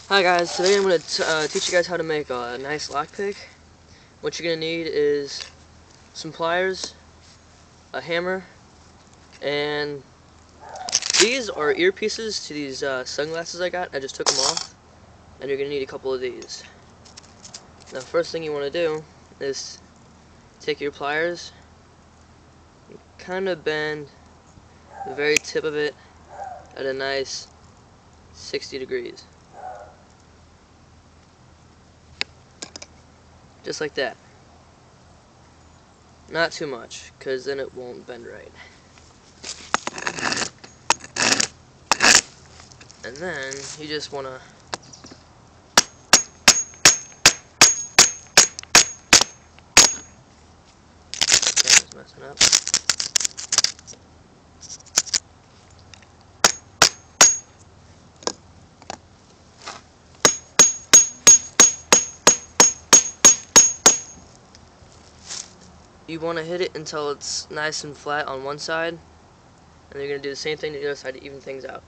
Hi guys, today I'm going to teach you guys how to make a nice lockpick. What you're going to need is some pliers, a hammer, and these are earpieces to these sunglasses I got. I just took them off, and you're going to need a couple of these. Now first thing you want to do is take your pliers, and kind of bend the very tip of it at a nice 60 degrees. Just like that. Not too much, because then it won't bend right. And then you just want to messing up. You want to hit it until it's nice and flat on one side, and you're going to do the same thing to the other side to even things out.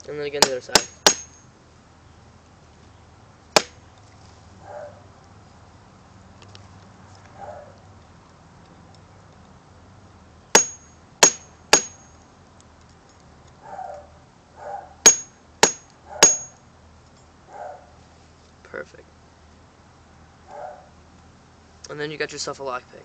And then again the other side. Perfect. And then you got yourself a lockpick.